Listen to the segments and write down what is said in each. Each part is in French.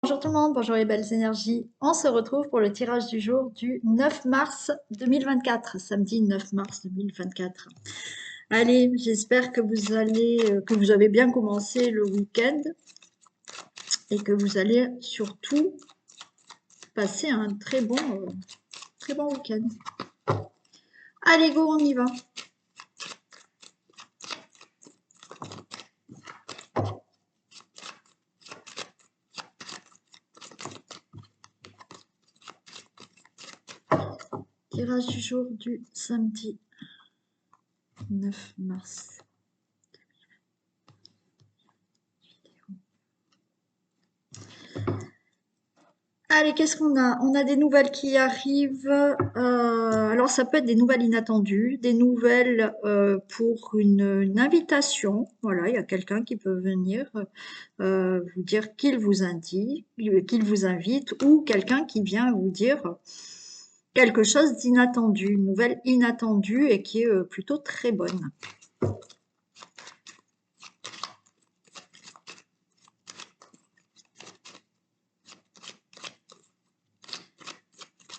Bonjour tout le monde, bonjour les belles énergies. On se retrouve pour le tirage du jour du 9 mars 2024, samedi 9 mars 2024. Allez, j'espère que que vous avez bien commencé le week-end et que vous allez surtout passer un très bon week-end. Allez, go, on y va. Tirage du jour du samedi 9 mars. Allez, qu'est-ce qu'on a? On a des nouvelles qui arrivent. Alors, ça peut être des nouvelles inattendues, des nouvelles pour une invitation. Voilà, il y a quelqu'un qui peut venir vous dire qu'il vous qu'il vous invite, ou quelqu'un qui vient vous dire quelque chose d'inattendu, une nouvelle inattendue et qui est plutôt très bonne.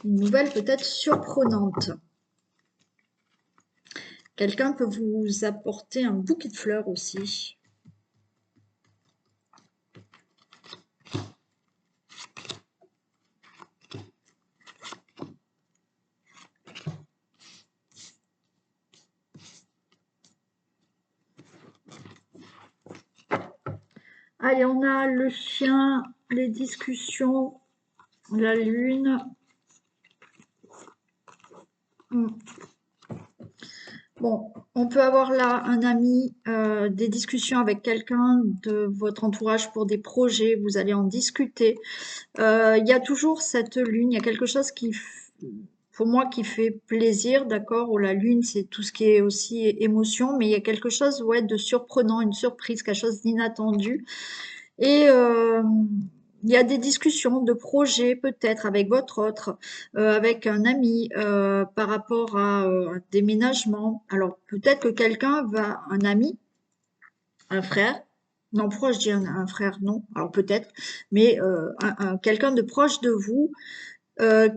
Une nouvelle peut-être surprenante. Quelqu'un peut vous apporter un bouquet de fleurs aussi. Allez, on a le chien, les discussions, la lune. Bon, on peut avoir là un ami, des discussions avec quelqu'un de votre entourage pour des projets, vous allez en discuter. Il y a toujours cette lune, il y a quelque chose pour moi, qui fait plaisir, d'accord? Ou la lune, c'est tout ce qui est aussi émotion, mais il y a quelque chose, ouais, de surprenant, une surprise, quelque chose d'inattendu. Et il y a des discussions de projets peut-être avec votre autre, avec un ami par rapport à un déménagement. Alors peut-être que un ami, un frère, non, pourquoi je dis un frère, non, alors peut-être, mais quelqu'un de proche de vous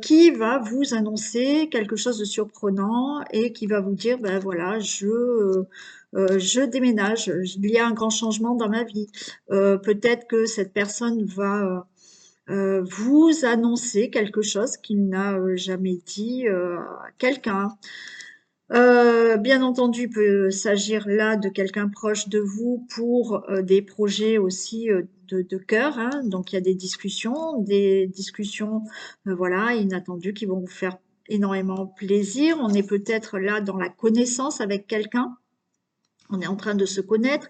qui va vous annoncer quelque chose de surprenant et qui va vous dire, ben voilà, je déménage, il y a un grand changement dans ma vie. Peut-être que cette personne va vous annoncer quelque chose qu'il n'a jamais dit à quelqu'un. Bien entendu, il peut s'agir là de quelqu'un proche de vous pour des projets aussi de cœur, hein. Donc il y a des discussions voilà, inattendues qui vont vous faire énormément plaisir. On est peut-être là dans la connaissance avec quelqu'un. On est en train de se connaître.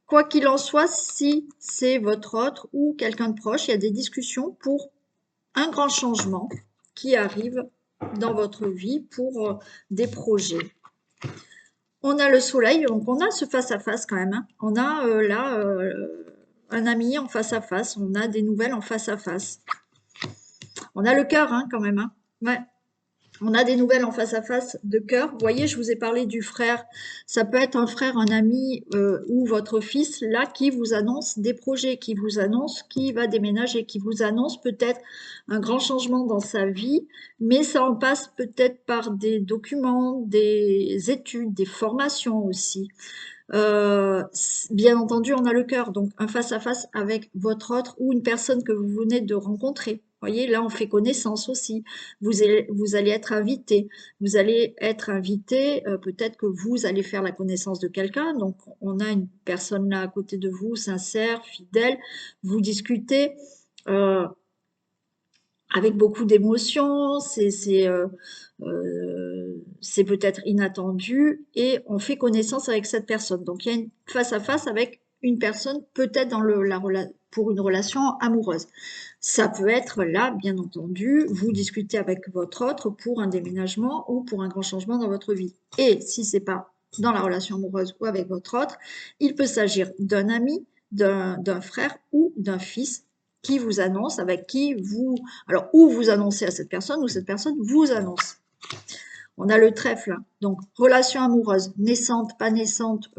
Quoi qu'il en soit, si c'est votre autre ou quelqu'un de proche, il y a des discussions pour un grand changement qui arrive dans votre vie pour des projets. On a le soleil, donc on a ce face-à-face quand même, hein. On a là un ami en face-à-face, on a des nouvelles en face-à-face. On a le cœur hein, quand même, hein. Ouais. On a des nouvelles en face-à-face de cœur. Vous voyez, je vous ai parlé du frère. Ça peut être un frère, un ami ou votre fils, là, qui vous annonce des projets, qui vous annonce qui va déménager, qui vous annonce peut-être un grand changement dans sa vie, mais ça en passe peut-être par des documents, des études, des formations aussi. Bien entendu, on a le cœur, donc un face-à-face avec votre autre ou une personne que vous venez de rencontrer. Vous voyez, là, on fait connaissance aussi. Vous allez être invité. Vous allez être invité, peut-être que vous allez faire la connaissance de quelqu'un. Donc, on a une personne là à côté de vous, sincère, fidèle. Vous discutez avec beaucoup d'émotions. C'est peut-être inattendu et on fait connaissance avec cette personne. Donc il y a une face à face avec une personne peut-être pour une relation amoureuse. Ça peut être là, bien entendu, vous discutez avec votre autre pour un déménagement ou pour un grand changement dans votre vie. Et si c'est pas dans la relation amoureuse ou avec votre autre, il peut s'agir d'un ami, d'un frère ou d'un fils qui vous annonce, alors ou vous annoncez à cette personne ou cette personne vous annonce. On a le trèfle, donc relation amoureuse, naissante, pas naissante,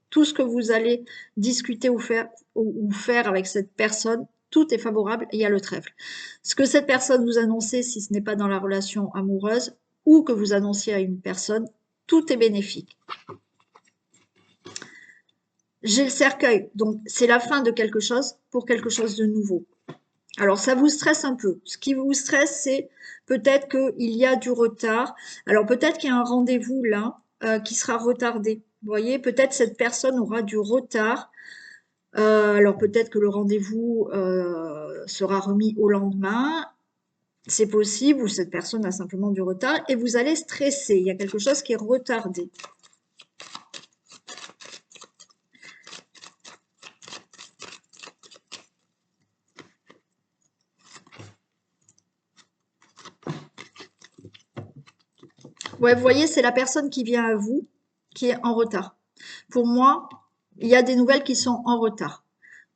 Tout ce que vous allez discuter ou faire avec cette personne, tout est favorable et il y a le trèfle. Ce que cette personne vous annonce, si ce n'est pas dans la relation amoureuse, ou que vous annonciez à une personne, tout est bénéfique. J'ai le cercueil, donc c'est la fin de quelque chose pour quelque chose de nouveau. Alors ça vous stresse un peu. Ce qui vous stresse, c'est peut-être qu'il y a du retard. Alors peut-être qu'il y a un rendez-vous là qui sera retardé. Vous voyez, peut-être cette personne aura du retard. Alors peut-être que le rendez-vous sera remis au lendemain. C'est possible, ou cette personne a simplement du retard, et vous allez stresser. Il y a quelque chose qui est retardé. Ouais, vous voyez, c'est la personne qui vient à vous qui est en retard. Pour moi, il y a des nouvelles qui sont en retard.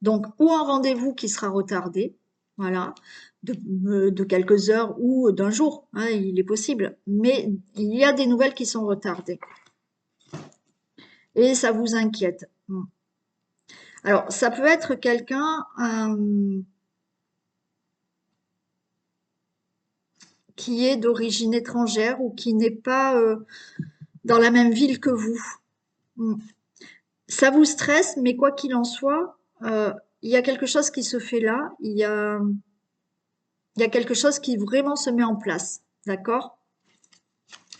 Donc, ou un rendez-vous qui sera retardé, voilà, de quelques heures ou d'un jour, hein, il est possible. Mais il y a des nouvelles qui sont retardées. Et ça vous inquiète. Alors, ça peut être quelqu'un qui est d'origine étrangère ou qui n'est pas dans la même ville que vous. Ça vous stresse, mais quoi qu'il en soit, il y a quelque chose qui se fait là. Il y a quelque chose qui vraiment se met en place. D'accord?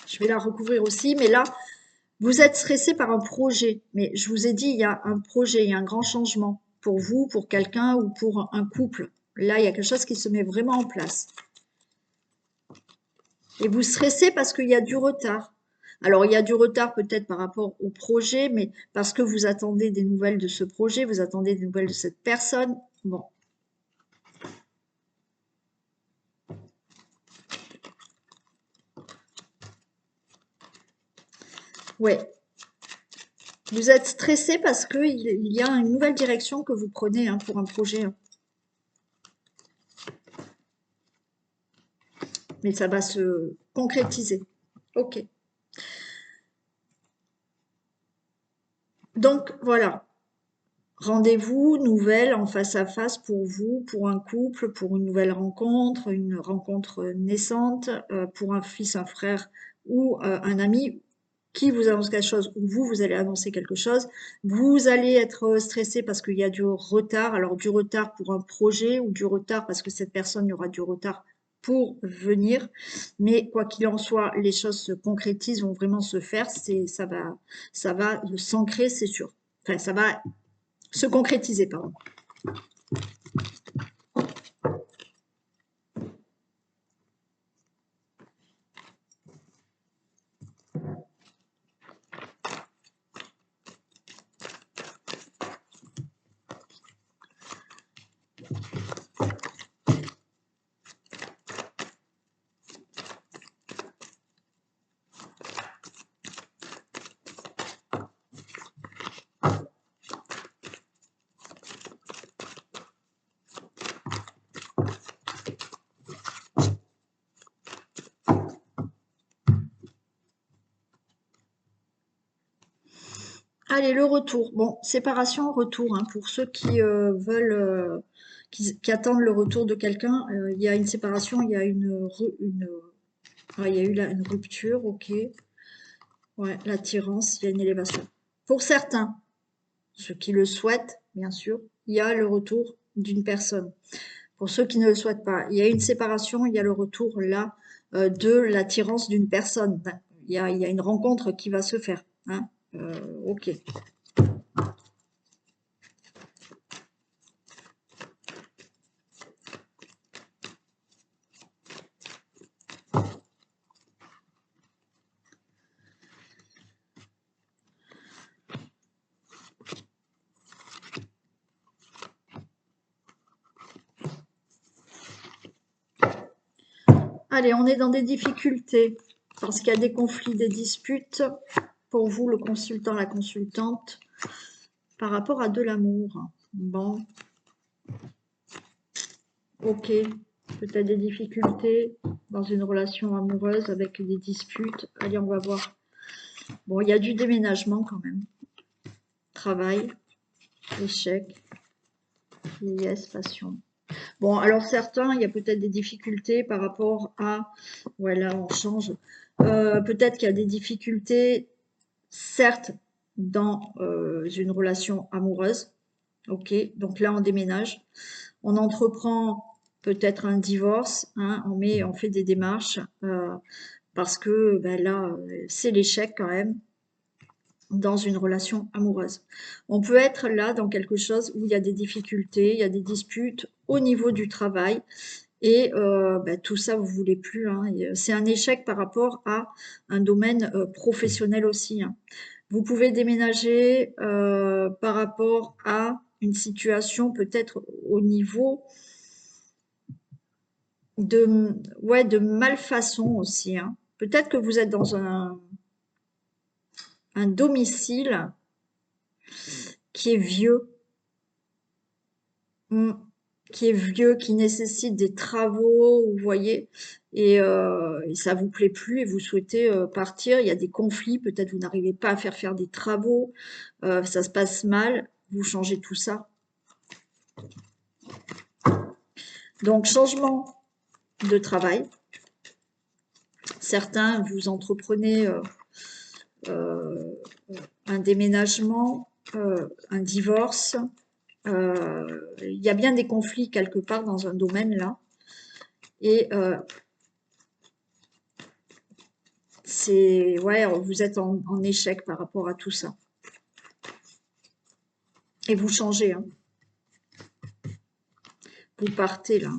Je vais la recouvrir aussi, mais là, vous êtes stressé par un projet. Mais je vous ai dit, il y a un projet, il y a un grand changement pour vous, pour quelqu'un ou pour un couple. Là, il y a quelque chose qui se met vraiment en place. Et vous stressez parce qu'il y a du retard. Alors, il y a du retard peut-être par rapport au projet, mais parce que vous attendez des nouvelles de ce projet, vous attendez des nouvelles de cette personne. Bon. Ouais. Vous êtes stressé parce qu'il y a une nouvelle direction que vous prenez hein, pour un projet. Hein. Mais ça va se concrétiser. Ok. Donc, voilà. Rendez-vous, nouvelle en face à face pour vous, pour un couple, pour une rencontre naissante, pour un fils, un frère ou un ami qui vous annonce quelque chose ou vous, vous allez annoncer quelque chose. Vous allez être stressé parce qu'il y a du retard. Alors du retard pour un projet ou du retard parce que cette personne, il y aura du retard pour venir. Mais quoi qu'il en soit, les choses se concrétisent, vont vraiment se faire. Ça va s'ancrer, c'est sûr. Enfin, ça va se concrétiser, pardon. Allez, le retour. Bon, séparation, retour. Hein, pour ceux qui veulent, qui attendent le retour de quelqu'un, il y a une séparation, il y a il y a eu là une rupture, ok. Ouais, l'attirance, il y a une élévation. Pour certains, ceux qui le souhaitent, bien sûr, il y a le retour d'une personne. Pour ceux qui ne le souhaitent pas, il y a une séparation, il y a le retour là de l'attirance d'une personne. Il y a une rencontre qui va se faire. Hein. Ok. Allez, on est dans des difficultés parce qu'il y a des conflits, des disputes pour vous, le consultant, la consultante, par rapport à de l'amour. Bon, ok, peut-être des difficultés dans une relation amoureuse avec des disputes. Allez, on va voir. Bon, il y a du déménagement quand même. travail, échec, vieillesse, passion. Bon, alors certains, il y a peut-être des difficultés par rapport à... Voilà, on change. Peut-être qu'il y a des difficultés, certes, dans une relation amoureuse. Ok, donc là, on déménage. On entreprend peut-être un divorce, hein, on fait des démarches parce que ben là, c'est l'échec quand même dans une relation amoureuse. On peut être là dans quelque chose où il y a des difficultés, il y a des disputes au niveau du travail et ben, tout ça vous voulez plus. Hein. C'est un échec par rapport à un domaine professionnel aussi. Hein. Vous pouvez déménager par rapport à une situation peut-être au niveau de malfaçon aussi. Hein. Peut-être que vous êtes dans un domicile qui est vieux, hmm, qui est vieux, qui nécessite des travaux, vous voyez, et ça vous plaît plus et vous souhaitez partir. Il y a des conflits, peut-être vous n'arrivez pas à faire des travaux, ça se passe mal, vous changez tout ça. Donc changement de travail. Certains, vous entreprenez un déménagement, un divorce. Il y a bien des conflits quelque part dans un domaine là. Et c'est, ouais, vous êtes en échec par rapport à tout ça. Et vous changez, hein. Vous partez là.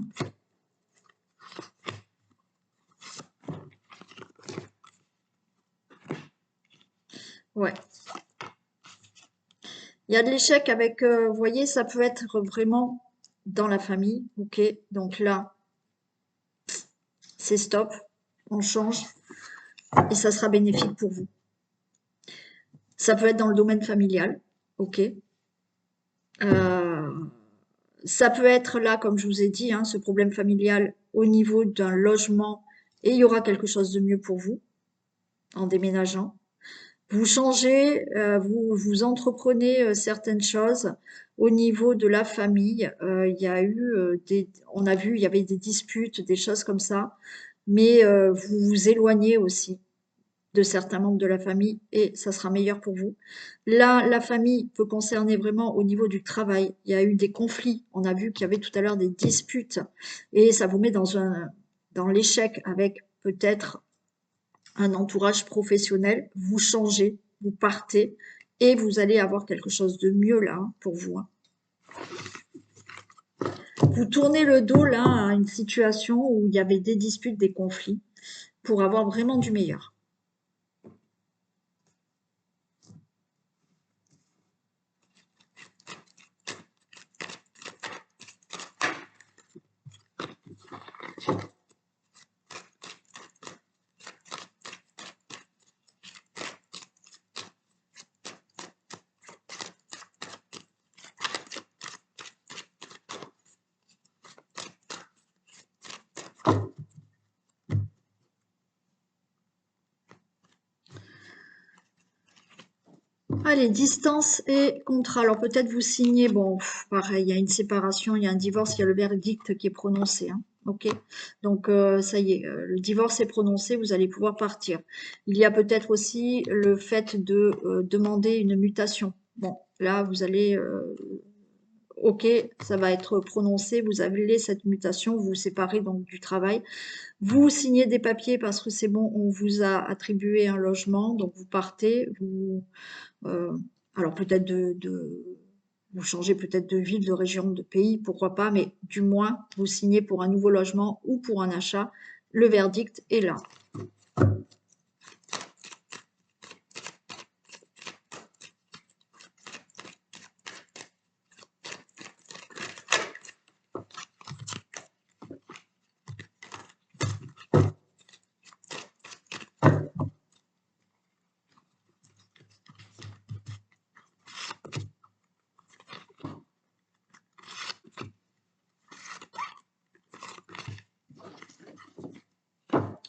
Ouais. Il y a de l'échec avec, vous voyez, ça peut être vraiment dans la famille. Ok, donc là, c'est stop, on change et ça sera bénéfique pour vous. Ça peut être dans le domaine familial. Ok. Euh, Ça peut être là, comme je vous ai dit, hein, ce problème familial au niveau d'un logement et il y aura quelque chose de mieux pour vous en déménageant. Vous changez, vous entreprenez certaines choses au niveau de la famille. Il y a eu on a vu, il y avait des disputes, des choses comme ça, mais vous vous éloignez aussi de certains membres de la famille et ça sera meilleur pour vous. Là, la famille peut concerner vraiment au niveau du travail. Il y a eu des conflits. On a vu qu'il y avait tout à l'heure des disputes et ça vous met dans l'échec avec peut-être un entourage professionnel. Vous changez, vous partez et vous allez avoir quelque chose de mieux là hein, pour vous. Hein. Vous tournez le dos là à une situation où il y avait des disputes, des conflits pour avoir vraiment du meilleur. Allez, distance et contrat. Alors peut-être vous signez, bon, pareil, il y a une séparation, il y a un divorce, il y a le verdict qui est prononcé. Hein, ok, donc ça y est, le divorce est prononcé, vous allez pouvoir partir. Il y a peut-être aussi le fait de demander une mutation. Bon, là vous allez, ok, ça va être prononcé, vous avez cette mutation, vous vous séparez donc du travail. Vous signez des papiers parce que c'est bon, on vous a attribué un logement, donc vous partez, euh, alors peut-être vous changez peut-être de ville, de région, de pays, pourquoi pas, mais du moins vous signez pour un nouveau logement ou pour un achat. Le verdict est là.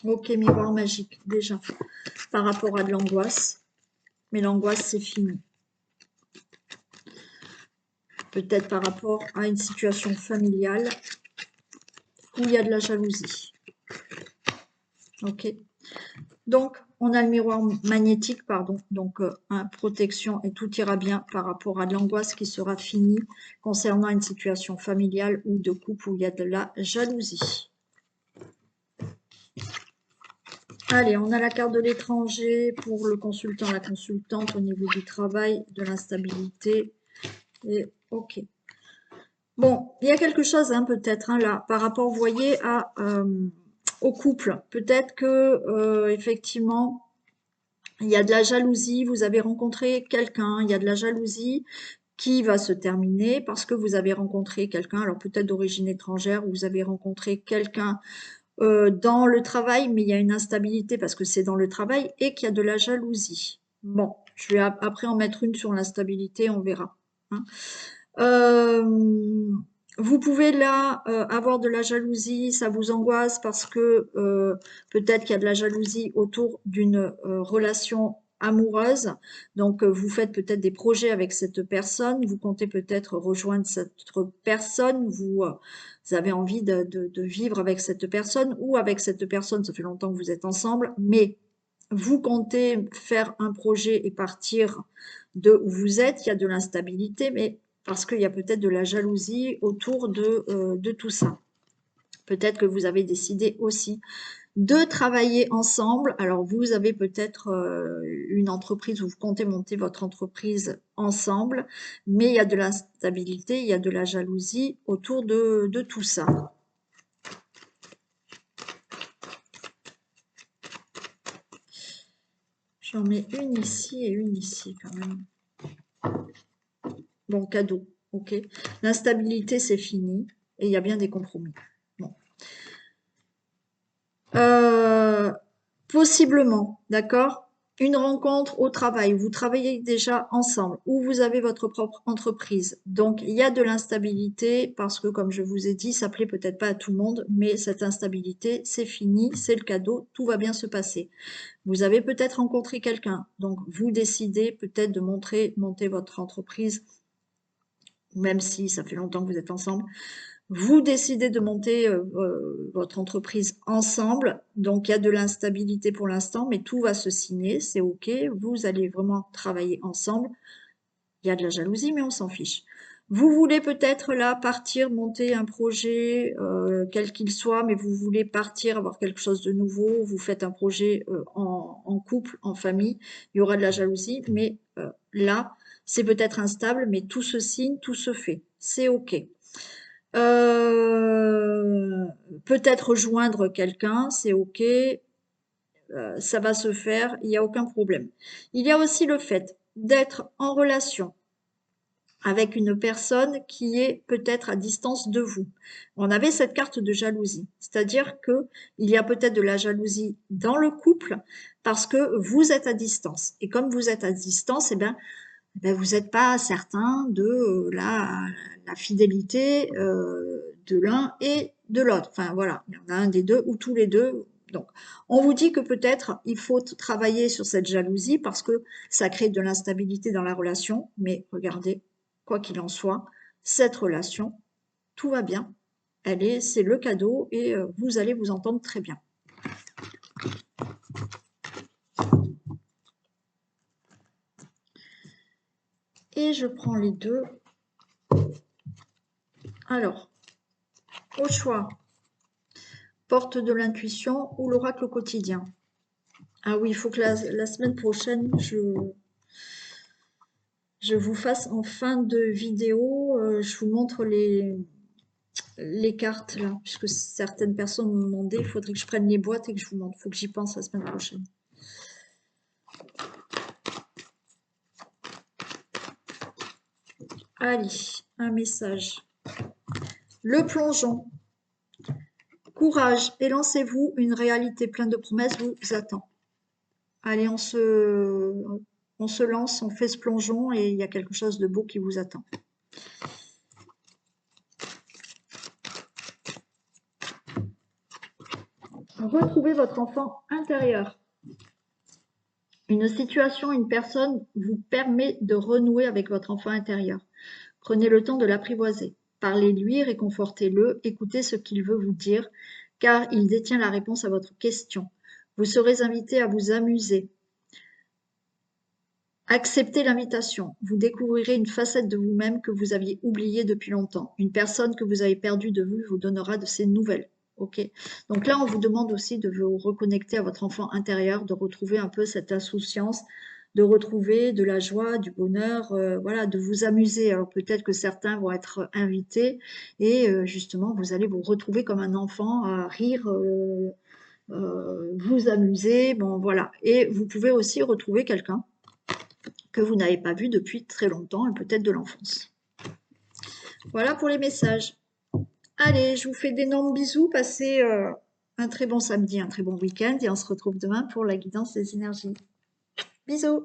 Ok, miroir magique, déjà, par rapport à de l'angoisse. Mais l'angoisse, c'est fini. peut-être par rapport à une situation familiale où il y a de la jalousie. Ok. Donc, on a le miroir magnétique, pardon, donc protection et tout ira bien par rapport à de l'angoisse qui sera finie concernant une situation familiale ou de couple où il y a de la jalousie. Allez, on a la carte de l'étranger pour le consultant, la consultante au niveau du travail, de l'instabilité. Et ok. Bon, il y a quelque chose peut-être là, par rapport, vous voyez, au couple. Peut-être que effectivement, il y a de la jalousie, vous avez rencontré quelqu'un, il y a de la jalousie qui va se terminer parce que vous avez rencontré quelqu'un, alors peut-être d'origine étrangère, vous avez rencontré quelqu'un dans le travail, mais il y a une instabilité parce que c'est dans le travail et qu'il y a de la jalousie. Bon, je vais après en mettre une sur l'instabilité, on verra. Hein. Vous pouvez là avoir de la jalousie, ça vous angoisse parce que peut-être qu'il y a de la jalousie autour d'une relation amoureuse. Donc vous faites peut-être des projets avec cette personne, vous comptez peut-être rejoindre cette personne, vous avez envie de vivre avec cette personne ou avec cette personne, ça fait longtemps que vous êtes ensemble, mais vous comptez faire un projet et partir de où vous êtes, il y a de l'instabilité, mais parce qu'il y a peut-être de la jalousie autour de tout ça. Peut-être que vous avez décidé aussi de travailler ensemble. Alors, vous avez peut-être une entreprise où vous comptez monter votre entreprise ensemble, mais il y a de l'instabilité, il y a de la jalousie autour de tout ça. J'en mets une ici et une ici quand même. Bon, cadeau, ok. L'instabilité, c'est fini et il y a bien des compromis. Bon. Possiblement, d'accord? Une rencontre au travail, vous travaillez déjà ensemble, ou vous avez votre propre entreprise. Donc, il y a de l'instabilité parce que, comme je vous ai dit, ça plaît peut-être pas à tout le monde, mais cette instabilité, c'est fini, c'est le cadeau, tout va bien se passer. Vous avez peut-être rencontré quelqu'un, donc vous décidez peut-être de monter votre entreprise, même si ça fait longtemps que vous êtes ensemble. Vous décidez de monter votre entreprise ensemble, donc il y a de l'instabilité pour l'instant, mais tout va se signer, c'est ok, vous allez vraiment travailler ensemble. Il y a de la jalousie, mais on s'en fiche. Vous voulez peut-être là partir, monter un projet, quel qu'il soit, mais vous voulez partir, avoir quelque chose de nouveau, vous faites un projet en couple, en famille, il y aura de la jalousie, mais là, c'est peut-être instable, mais tout se signe, tout se fait, c'est ok. Peut-être rejoindre quelqu'un, c'est ok, ça va se faire, il n'y a aucun problème. Il y a aussi le fait d'être en relation avec une personne qui est peut-être à distance de vous. On avait cette carte de jalousie, c'est-à-dire que il y a peut-être de la jalousie dans le couple parce que vous êtes à distance. Et comme vous êtes à distance, vous n'êtes pas certain de la fidélité de l'un et de l'autre. Enfin voilà, il y en a un des deux ou tous les deux. Donc, on vous dit que peut-être il faut travailler sur cette jalousie parce que ça crée de l'instabilité dans la relation. Mais regardez, quoi qu'il en soit, cette relation, tout va bien. C'est le cadeau et vous allez vous entendre très bien. Et je prends les deux. Alors, au choix, porte de l'intuition ou l'oracle au quotidien. Ah oui, il faut que la semaine prochaine, je vous fasse en fin de vidéo, je vous montre les cartes là, puisque certaines personnes m'ont demandé, il faudrait que je prenne les boîtes et que je vous montre. Il faut que j'y pense la semaine prochaine. Allez, un message. Le plongeon. Courage et lancez-vous, une réalité pleine de promesses vous attend. Allez, on se lance, on fait ce plongeon et il y a quelque chose de beau qui vous attend. Retrouvez votre enfant intérieur. Une situation, une personne vous permet de renouer avec votre enfant intérieur. Prenez le temps de l'apprivoiser. Parlez-lui, réconfortez-le, écoutez ce qu'il veut vous dire, car il détient la réponse à votre question. Vous serez invité à vous amuser. Acceptez l'invitation. Vous découvrirez une facette de vous-même que vous aviez oubliée depuis longtemps. Une personne que vous avez perdue de vue vous donnera de ses nouvelles. Ok. Donc là, on vous demande aussi de vous reconnecter à votre enfant intérieur, de retrouver un peu cette insouciance, de retrouver de la joie, du bonheur, voilà, de vous amuser. Alors peut-être que certains vont être invités et justement, vous allez vous retrouver comme un enfant à rire, vous amuser, bon voilà. Et vous pouvez aussi retrouver quelqu'un que vous n'avez pas vu depuis très longtemps et peut-être de l'enfance. Voilà pour les messages. Allez, je vous fais d'énormes bisous, passez un très bon samedi, un très bon week-end et on se retrouve demain pour la guidance des énergies. Bisous!